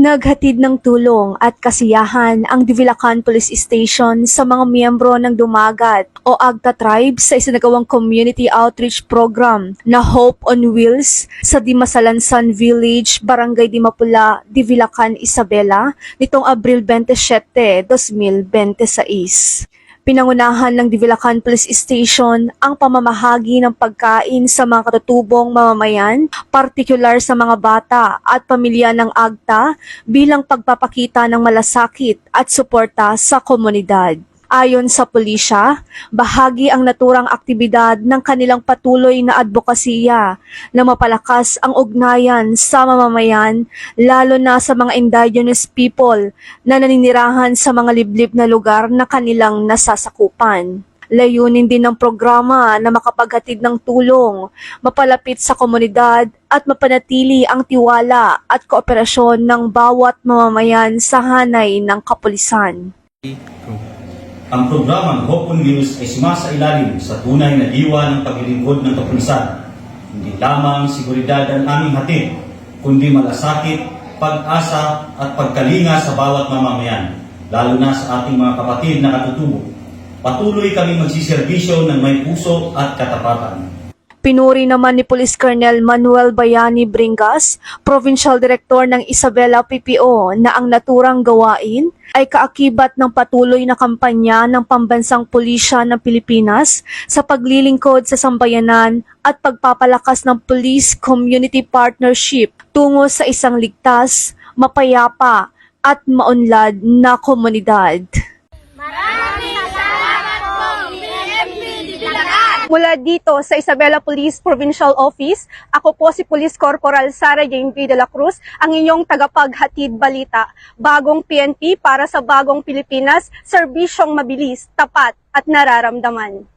Naghatid ng tulong at kasiyahan ang Divilacan Police Station sa mga miyembro ng Dumagat o Agta Tribe sa isinagawang Community Outreach Program na Hope on Wheels sa Dimasalansan Village, Barangay Dimapula, Divilacan, Isabela nitong Abril 27, 2026. Pinangunahan ng Divilacan Police Station ang pamamahagi ng pagkain sa mga katutubong mamamayan, partikular sa mga bata at pamilya ng Agta bilang pagpapakita ng malasakit at suporta sa komunidad. Ayon sa pulisya, bahagi ang naturang aktibidad ng kanilang patuloy na advokasya na mapalakas ang ugnayan sa mamamayan, lalo na sa mga indigenous people na naninirahan sa mga liblib na lugar na kanilang nasasakupan. Layunin din ng programa na makapaghatid ng tulong, mapalapit sa komunidad at mapanatili ang tiwala at kooperasyon ng bawat mamamayan sa hanay ng kapulisan. Ang programang Hope on Wheels ay sumasailalim sa tunay na diwa ng paglilingkod ng kapulisan. Hindi lamang seguridad ang aming hatid, kundi malasakit, pag-asa at pagkalinga sa bawat mamamayan, lalo na sa ating mga kapatid na katutubo. Patuloy kaming magsiservisyo ng may puso at katapatan. Pinuri naman ni Police Colonel Manuel Bayani Bringas, Provincial Director ng Isabela PPO, na ang naturang gawain ay kaakibat ng patuloy na kampanya ng Pambansang Pulisya ng Pilipinas sa paglilingkod sa sambayanan at pagpapalakas ng police community partnership tungo sa isang ligtas, mapayapa at maunlad na komunidad. Mula dito sa Isabela Police Provincial Office, ako po si Police Corporal Sara Jane V. de la Cruz, ang inyong tagapaghatid balita. Bagong PNP para sa bagong Pilipinas, serbisyong mabilis, tapat at nararamdaman.